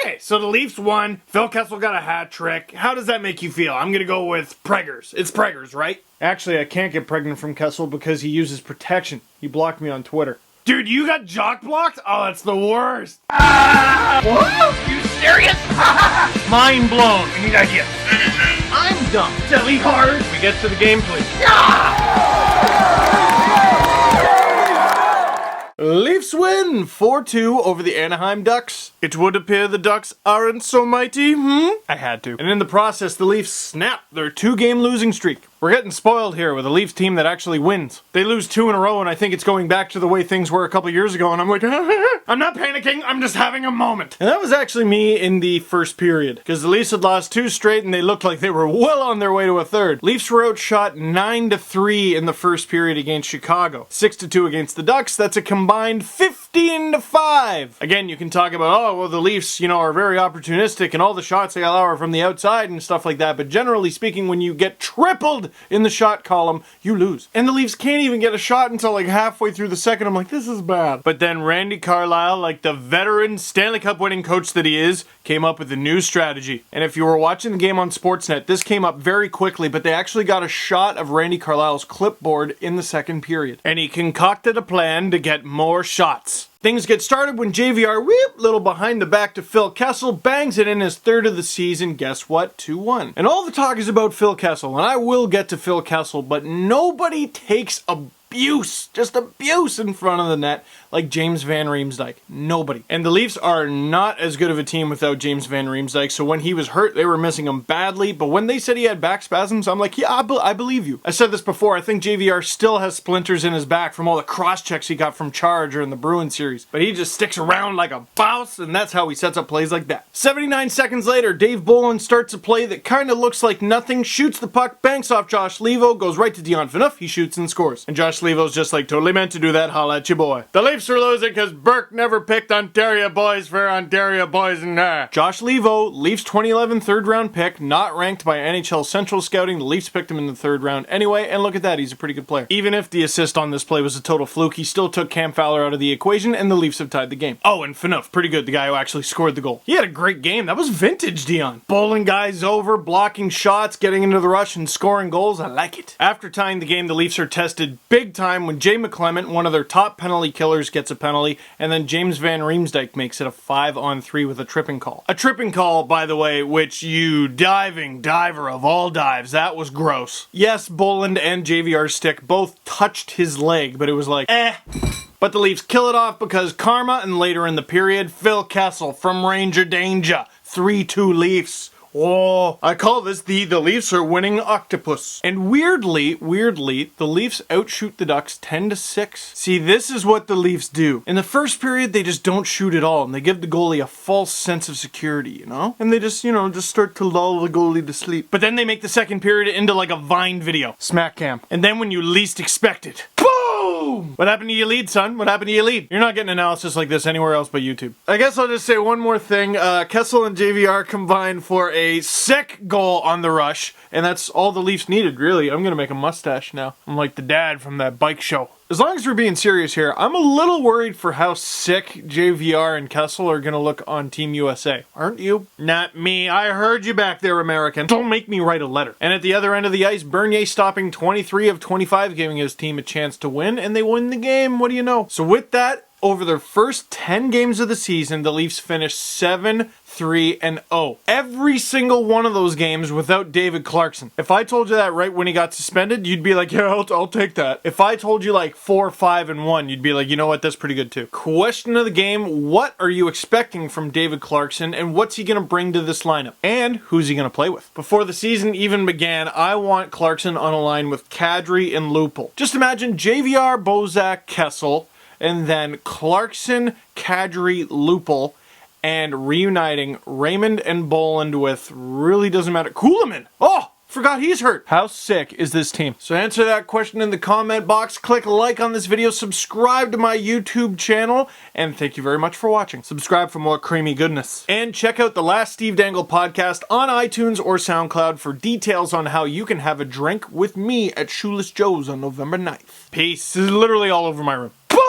Okay, so the Leafs won. Phil Kessel got a hat trick. How does that make you feel? I'm gonna go with Preggers. It's Preggers, right? Actually, I can't get pregnant from Kessel because he uses protection. He blocked me on Twitter. Dude, you got jock blocked? Oh, that's the worst. What? You serious? Mind blown. I need ideas. I'm dumb. Silly hard. We get to the game, please. Leafs win 4-2 over the Anaheim Ducks. It would appear the Ducks aren't so mighty, I had to. And in the process, the Leafs snap their 2-game losing streak. We're getting spoiled here with a Leafs team that actually wins. They lose 2 in a row, and I think it's going back to the way things were a couple years ago, and I'm like, I'm not panicking, I'm just having a moment. And that was actually me in the first period, because the Leafs had lost 2 straight, and they looked like they were well on their way to a third. Leafs were outshot 9-3 in the first period against Chicago. 6-2 against the Ducks, that's a combined 15-5. Again, you can talk about, oh, well, the Leafs, are very opportunistic, and all the shots they allow are from the outside and stuff like that, but generally speaking, when you get tripled in the shot column, you lose. And the Leafs can't even get a shot until like halfway through the second. I'm like, this is bad. But then Randy Carlyle, like the veteran Stanley Cup winning coach that he is, came up with a new strategy. And if you were watching the game on Sportsnet, this came up very quickly, but they actually got a shot of Randy Carlyle's clipboard in the second period. And he concocted a plan to get more shots. Things get started when JVR, little behind the back to Phil Kessel, bangs it in his third of the season. Guess what? 2-1. And all the talk is about Phil Kessel, and I will get to Phil Kessel, but nobody takes abuse, just abuse in front of the net like James Van Riemsdyk. Nobody. And the Leafs are not as good of a team without James Van Riemsdyk, so when he was hurt, they were missing him badly, but when they said he had back spasms, I'm like, yeah, I believe you. I said this before, I think JVR still has splinters in his back from all the cross-checks he got from Charge or in the Bruins series, but he just sticks around like a boss, and that's how he sets up plays like that. 79 seconds later, Dave Bolland starts a play that kind of looks like nothing, shoots the puck, banks off Josh Levo, goes right to Dion Phaneuf, he shoots and scores. And Josh Levo's just like, totally meant to do that, holla at your boy. The Leafs are losing because Burke never picked Ontario boys for Ontario boys and Josh Levo, Leafs 2011 third round pick, not ranked by NHL Central Scouting. The Leafs picked him in the third round anyway, and look at that, he's a pretty good player. Even if the assist on this play was a total fluke, he still took Cam Fowler out of the equation, and the Leafs have tied the game. Oh, and Phaneuf, pretty good, the guy who actually scored the goal. He had a great game. That was vintage Dion. Bowling guys over, blocking shots, getting into the rush, and scoring goals. I like it. After tying the game, the Leafs are tested big time when Jay McClement, one of their top penalty killers, gets a penalty, and then James Van Riemsdyk makes it a 5-on-3 with a tripping call. A tripping call, by the way, which you diving diver of all dives, that was gross. Yes, Bolland and JVR's stick both touched his leg, but it was like, But the Leafs kill it off because karma, and later in the period, Phil Kessel from Ranger Danger. 3-2 Leafs. Oh, I call this the Leafs are winning octopus. And weirdly, the Leafs outshoot the Ducks 10-6. See, this is what the Leafs do. In the first period, they just don't shoot at all, and they give the goalie a false sense of security, And they just, just start to lull the goalie to sleep. But then they make the second period into like a Vine video. Smack cam. And then when you least expect it, boom! What happened to your lead, son? What happened to your lead? You're not getting analysis like this anywhere else but YouTube. I guess I'll just say one more thing. Kessel and JVR combined for a sick goal on the rush, and that's all the Leafs needed, really. I'm gonna make a mustache now. I'm like the dad from that bike show. As long as we're being serious here, I'm a little worried for how sick JVR and Kessel are gonna look on Team USA. Aren't you? Not me. I heard you back there, American. Don't make me write a letter. And at the other end of the ice, Bernier stopping 23 of 25, giving his team a chance to win, and they win the game. What do you know? So with that, over their first 10 games of the season, the Leafs finished 7-3-0. Every single one of those games without David Clarkson. If I told you that right when he got suspended, you'd be like, yeah, I'll take that. If I told you like 4-5-1, you'd be like, you know what, that's pretty good too. Question of the game, what are you expecting from David Clarkson, and what's he going to bring to this lineup? And who's he going to play with? Before the season even began, I want Clarkson on a line with Kadri and Lupul. Just imagine JVR, Bozak, Kessel, and then Clarkson, Kadri, Lupul, and reuniting Raymond and Bolland with, really doesn't matter, Kuhlman. Oh, forgot he's hurt. How sick is this team? So answer that question in the comment box, click like on this video, subscribe to my YouTube channel, and thank you very much for watching. Subscribe for more creamy goodness. And check out the Last Steve Dangle podcast on iTunes or SoundCloud for details on how you can have a drink with me at Shoeless Joe's on November 9th. Peace. This is literally all over my room. Boom!